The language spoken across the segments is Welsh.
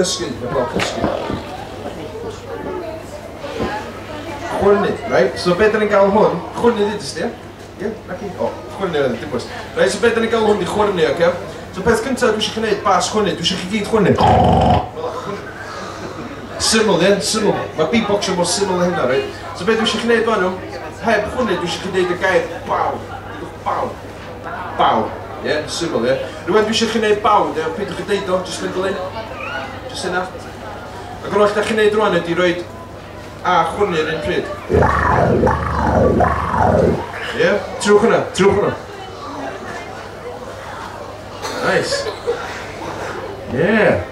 Cysgu, heblaw cysgu. Chwyrnu, right? So be da ni'n gael hwn? Chwyrnu ddydys di, ie? Naci? O, chwyrnu oedd, dim gwrs. Right, so be da ni'n gael hwn di chwyrnu, oce? So peth cyntaf dwi eisiau gwneud bas chwyrnu, dwi eisiau chi gyd chwyrnu. Syml, ie? Syml. Mae beatboxio mor syml hynna, right? So be dwi eisiau gwneud fan nhw? Heb chwyrnu, dwi eisiau gwneud y gair baw. Baw. Baw. Ie? Syml, ie? Rwy'n dwi eisiau gwneud baw, ie? Peidiwch chi deud o, jyst mynd o lyn. Jyst yna. Ac yr oll da chi'n neud rwan ydi roed a chwyrnu yr un pryd. Ie? Trwch hwnna, trwch hwnna. Nice. Yeah.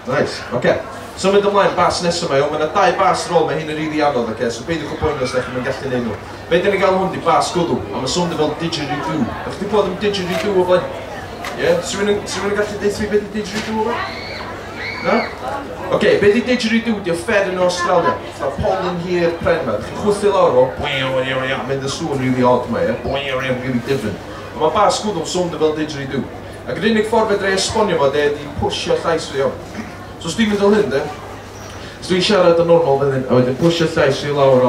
Nice, oce. So mynd ymlaen, bas nesaf mae, ond mae yna 2 bas ar ôl, mae hyn yn rili anodd, oce? So beidiwch o boeni os da chi'n gallu neud nhw. Be da ni gael hwn di bas gwddw, a mae swnio fel didgeridoo. Ydych chi bod am didgeridoo o blaen? Ie? So rwy'n gallu deud fi beth i didgeridoo o blaen? Na? Oce, be di didgeridoo di o fed yn Australia? Fatha pollen hir pren ma. Chi'n chwthu lawr o, a mynd y sŵn rili odd ma, ie? Rili difryn. Ond mae bas gwddw swnio fel didgeridoo. Ac yr unig ffordd fedra i esbonio fo, de, di pwysio llais fi iawn. So os dwi'n mynd o hyn, de, os dwi'n siarad yn normal fel hyn, a wedyn pwysio llais fi lawr, a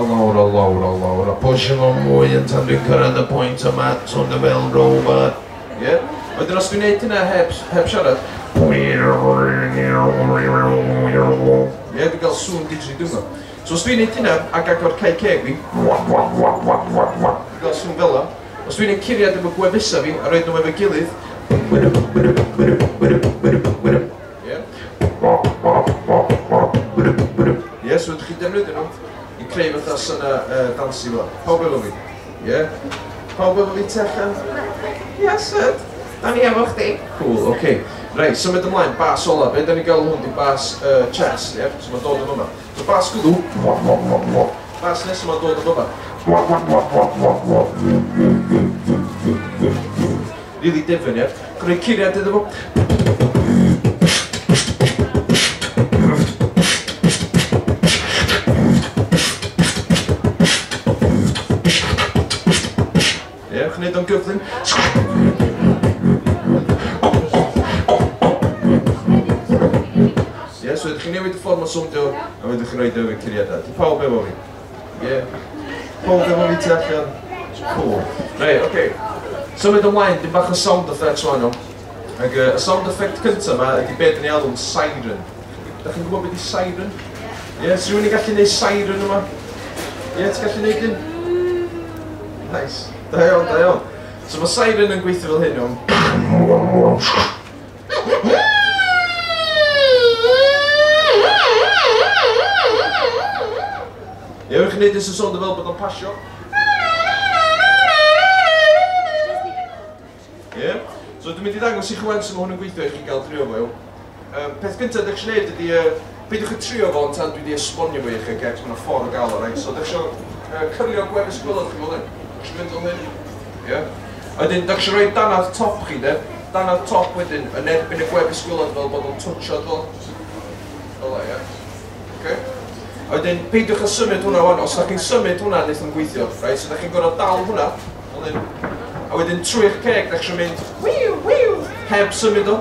pwysio fo mwy yn tan dwi'n cyrraedd y pwynt yma, swnio fel robot. Ie? Wedyn os dwi'n neud hynna heb siarad, ie, dwi'n gael sŵn didgeridoo ma. So os dwi'n neud hynna ac agor cae ceg fi, dwi'n gael sŵn fel la. Os dwi'n neud curiad efo gwefusau fi, a roed nhw efo gilydd, ie, so ydych chi defnyddio nhw i creu fatha syna dansi fel. Pawb efo fi? Ie? Pawb efo fi techan? Yes, Ed. Da ni efo chdi. Cool, oce. Reit, symud ymlaen, bas ola. Be da ni gael hwn di bas chest, ie? So mae'n dod yn yma. So bas gwddw. Bas nesaf mae'n dod yn yma. Rili difyn, ie? Gwneud curiad iddo fo. Ie, gwneud o'n gyflym. Ie, so ydych chi'n newid y ffordd mae'n swndio, a wedyn chi'n rhoi efo'r curiadau. Di pawb efo fi? Ie. Pawb efo fi tu allan? Cool. Reit, oce. Symud ymlaen, dim bach o sound effects rwan o. Ac y sound effect cyntaf yma ydi beth yn ei alw'n siren. Da chi'n gwybod beth i siren? Ie, so rwy'n i gallu neud siren yma? Ie, ti'n gallu neud un? Nice. Da iawn, da iawn. So mae siren yn gweithio fel hyn o'n. Ie, rwy'n chi'n neud yn sôn fel bod o'n pasio? Ie? So dwi'n mynd i ddangos i chi wan sy'n ma hwn yn gweithio i chi gael trio fo, yw. Peth gyntaf ydych chi'n neud ydy, peidiwch chi trio fo yn tan dwi wedi esbonio fo i chi, ac mae'n ffordd o gael o, right? So ydych chi'n cyrrio gwefus gwylod chi fel hyn. Chi'n mynd o hyn. Ie? A wedyn, ydych chi'n rhoi danadd top chi, de? Danadd top wedyn, yn erbyn y gwefus gwylod fel bod o'n twtsio'r fel. Fel ie? Oce? A wedyn, peidiwch a symud hwnna wan, os ydych chi'n symud hwnna wneud yn gweithio, right? So ydych chi'n gorfod dal hwnna, fel hyn. A wedyn trwy'ch ceg, ddech chi'n mynd heb symud o.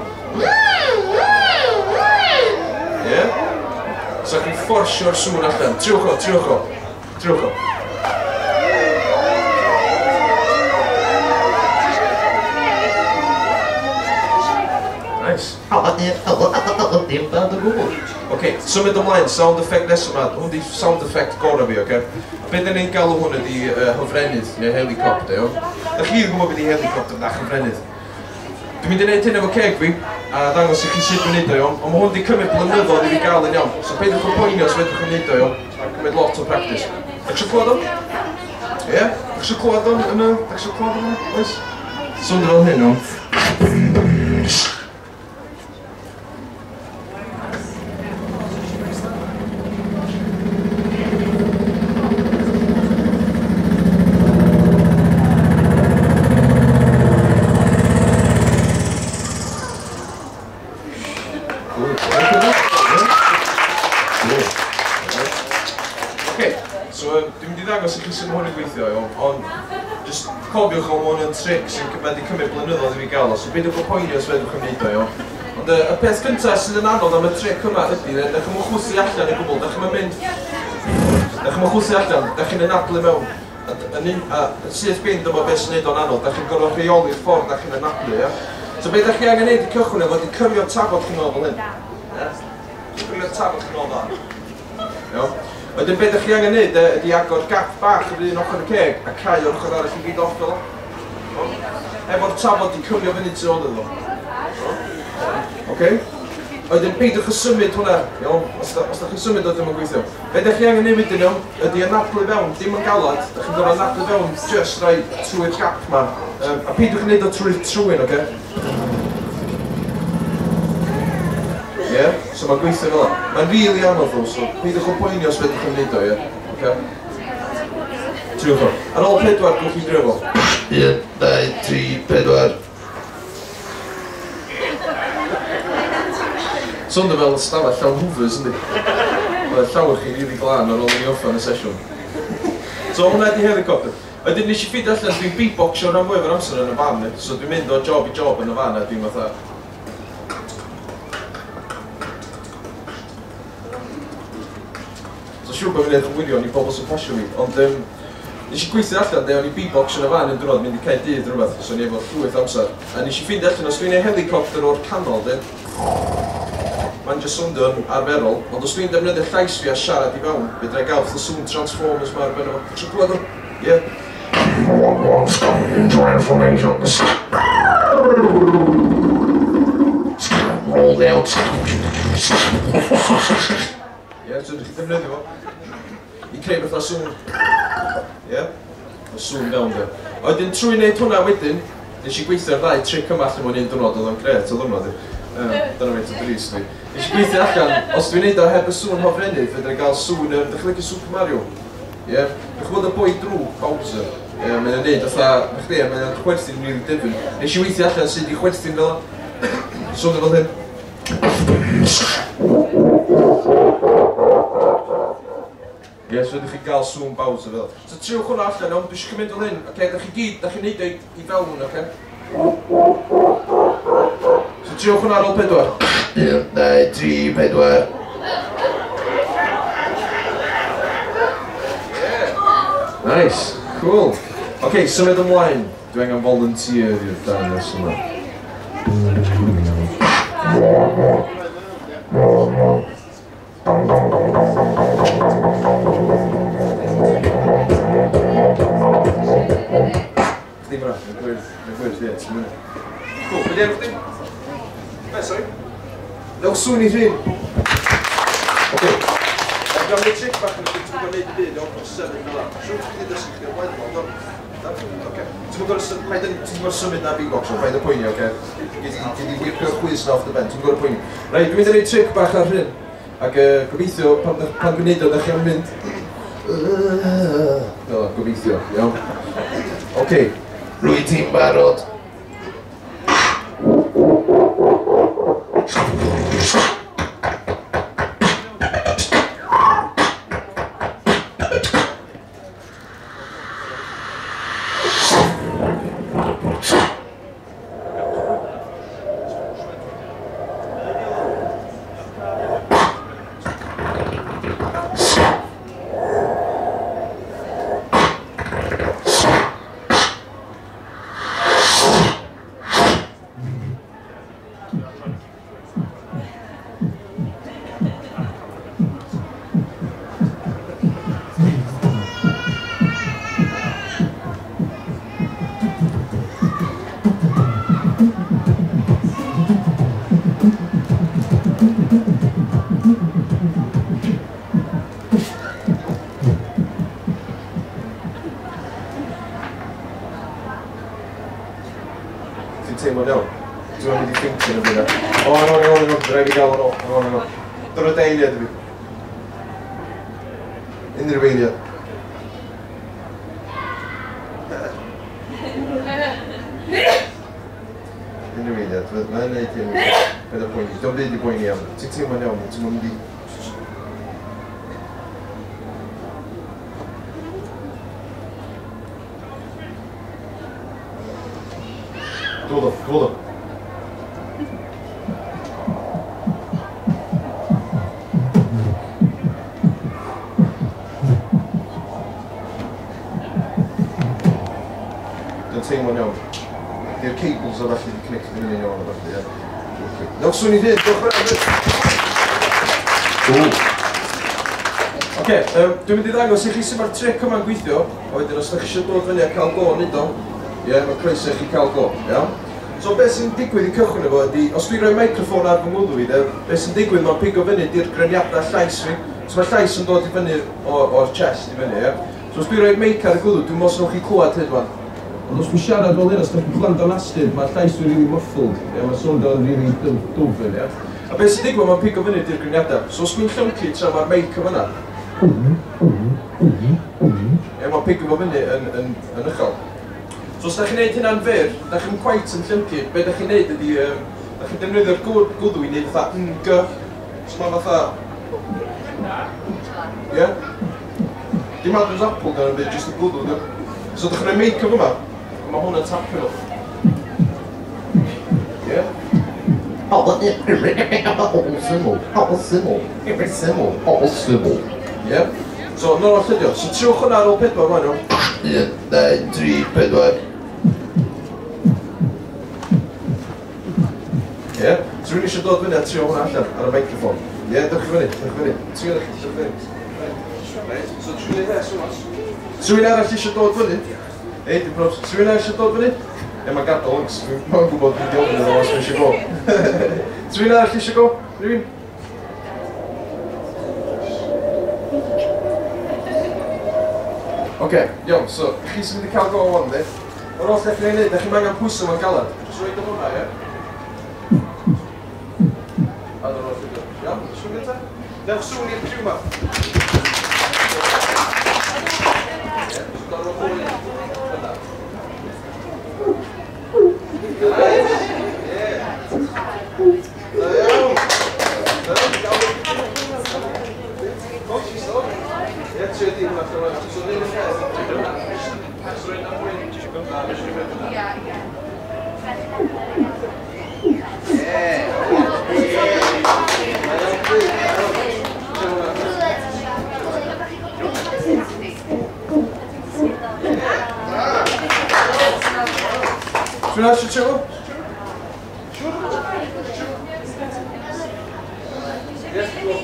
Ie? So chi'n fforsio'r sŵn allan. Triwch o, triwch o. Triwch o. Nice. Dim bad o gwbl. Oce, symud ymlaen, sound effect nesaf yma. Hwn di sound effect gorau fi, oce? Be da ni'n galw hwn ydi hyfrenydd, neu helicopter, o? Ydych chi'n gwybod beth i helicopter na chyfrenydd? Dwi'n mynd i wneud hyn efo ceg fi, a dangos i chi sut dwi'n neud o, iawn. Ond mae hwn wedi cymryd blynyddoedd i fi gael yn iawn. So peidiwch o poeni os fedrwch chi'n neud o, iawn. Mae'n cymryd lot o practice. Ydych chi'n clywed o? Ie? Ydych chi'n clywed o yma? Ydych chi'n clywed o yma? Oes? Swnio fel hyn, iawn. Dwi'n mynd i ddangos i chi sy'n hwn yn gweithio, ond just cofiwch o mewn yn tric sy'n wedi cymryd blynyddoedd i fi gael o, so beth yw'ch o poeni os fedrwch yn neud o, iawn. Ond y peth cyntaf sydd yn anodd am y tric yma ydy, dach chi'n chwsu allan i gwbl, dach chi'n mynd... Dach chi'n chwsu allan, dach chi'n anadlu mewn. A syth bind yma beth sy'n neud o'n anodd, dach chi'n gorfod rheoli'r ffordd dach chi'n anadlu, ia. So beth dach chi angen neud i cychwyn efo, di cymryd tafod chi'n ôl fel hyn. Cymryd tafod chi'n ôl dda. Iawn. Wedyn beth ydych chi angen neud ydy agor gap bach yr un ochr y ceg a cau o'r ochr arall i gyd off fel o. Efo'r tafod di cymryd fyny tu ôl iddo. Oce? Wedyn peidwch y symud hwnna, iawn? Os da chi'n symud o ddim yn gweithio. Be ydych chi angen neud wedyn iawn, ydy anadlu fewn, dim yn galad. Dych chi'n gorfod anadlu fewn just rai trwy'r gap ma. A peidwch yn neud o trwy'r trwyn, oce? Ie? So mae'n gweithio fel yna. Mae'n rili anodd o, so peidwch o poeni os fedrwch yn neud o, ie? Oce? Triwch o. Ar ôl 4, gwch chi drefo. 1, 2, 3, 4. Sonda fel stafell llawn hoovers, ynddi? Oedd llawer chi'n rili glân ar ôl i ni offen y sesiwn. So hwnna ydi helicopter. Wedyn nes i ffid allan, dwi'n beatboxio rhan fwyaf o'r amser yn y fan, so dwi'n mynd o job i job yn y fan a dwi'n fatha... So siŵr bod fi'n edrych yn wirion i bobl sy'n pasio fi, ond nes i gweithio allan, o'n i beatbox yn y fan yn dwrnod mynd i Caerdydd rhywbeth, so ni efo llwyth amser. A nes i ffid allan, os dwi'n ei helicopter o'r canol, mae'n just swnio'n arferol, ond os dwi'n defnyddio llais fi a siarad i fewn, fydra i gael y sŵn Transformers ma ar ben o. Ti'n gwybod o? Ie. Rolled out. Ie, so ydych chi defnyddio fo. I creu beth o sŵn. Ie. O sŵn fewn de. Oedden trwy wneud hwnna wedyn, nes i gweithio'r ddau tric yma allan mewn un dwrnod, oedd o'n gret o ddwrnod. Dyna feint o dris fi. Nes i gweithio allan, os dwi'n neud o heb y sŵn hofrennydd, fydra i gael sŵn, dych chi'n licio Super Mario? Ie? Dych chi'n bod y boi drwg, Bowser. Mae'n neud fatha, mae'n chwerthu'n rili difyn. Nes i weithio allan sydd i chwerthu'n fel yna. Sŵn fel hyn. Ie, so ydych chi'n gael sŵn Bowser fel. So triwch hwnna allan, dwi eisiau cymryd fel hyn. Oce, dych chi gyd, dych chi'n neud o i fewn, oce? So triwch hwnna ar ôl 4. 1, 2, 3, 4. Nice, cool. Ok, symud ymlaen. Dwi angen volunteer i'r dan nes yma. Chdi mra, yn gwirth, ie, ti'n mynd. Cool, be di enw chdi? Be, sorry? Dewch sŵn i llun. Ok. Gan mi tric bach yn ydych chi'n gwneud i byd o'n symud fel yna. Siwr chi wedi dysgu chdi o blaen fel yna. Ti'n gwybod symud na beatbox o'n paid o poeni, oce? Gyd i wirpio'r chwys na off the ben, ti'n gwybod poeni. Rai, dwi'n mynd i neud tric bach ar hyn. Ac gobeithio, pan gwneud o, ddech chi'n mynd... Fel, gobeithio, iawn. Oce. Rwy ti'n barod. Teimlo'n iawn. Dwi'n mynd i thinking o fi na. O, no, rhaid i gael o'n o. Dwrnod eiliad i fi. Unrhyw eiliad. Unrhyw eiliad. Mae'n neud hyn. Beth o poeni. Dwi'n byd i poeni am. Ti'n teimlo'n iawn. Ti'n mynd i... teimlo'n iawn. Di'r cables a falle di connected yn un iawn a falle, ie. Newch swn i ddyn, diolch yn Oce, dwi'n mynd i ddangos i chi sut mae'r tric yma'n gweithio, a wedyn os ydych chi eisiau dod fyny a cael go yn neud o, ie, mae croeso i chi cael go, iawn? So beth sy'n digwydd i cychwyn efo ydy, os dwi'n rhoi microffon ar fy ngwddw i, beth sy'n digwydd mae'n pigo fyny di'r gryniadau llais fi, so mae llais yn dod i fyny o'r chest i fyny, ie? So os dwi'n rhoi meic ar y gwddw, dwi'n mos nhw'n chi clywed hyd fan. Ond os dwi'n siarad fel hyn, os ydych chi'n gwrando nastud, mae llais dwi'n really muffled, ie? Mae sôn dod really dwfn, ie? A beth sy'n digwydd mae'n pigo fyny di'r gryniadau. So os dwi'n llyncu tra mae'r meic yn fyna, mae'n pigo fo fyny yn uchel. So os da chi'n neud hynna'n fyr, da chi'n quite yn llyncu, be da chi'n neud ydy, da chi'n defnyddio'r gwddw i neud fatha ng, so mae fatha, ie? Dim Adam's apple dan yn byd, jyst y gwddw, da. So da chi'n rhoi make-up yma, mae hwnna'n tapio nhw. Ie? Ie? So, nôl all ydio. So, triwch hwnna ar ôl 4 fan nhw. 1, 2, 3, 4. Ie? So, rwy'n eisiau dod fyny a trio hwnna allan ar y microphone. Ie, dewch fyny, dewch fyny. Trio ddech chi eisiau fyny. So, trwy'n ei hes. Rwy'n arall eisiau dod fyny. Ei, dim probs. Rwy'n arall eisiau dod fyny. Ie, mae gadael yngs. Mae'n gwybod fi'n diolch yn os eisiau go. Rwy'n arall eisiau go? Rwy'n? Oce, iawn, so, chi sy'n mynd i cael go o wan, di? O'r oll ddech chi'n ei wneud, ddech chi'n angen pwyso mewn galad. Jyst roed o hwnna, ie? A dyna'r oll ydo. Iawn, sŵn gyda? Dewch sŵn i'r criw ma. Ie, so dyna'r oll hwyl. Yna. Nice! Ie! Da iawn! Coach i sto? Ie, trio di hwnna allan o'n so neud y peth. So roed am wyn. Na, nes i'n mynd yna. Dwi'n eisiau trio? Yes, go.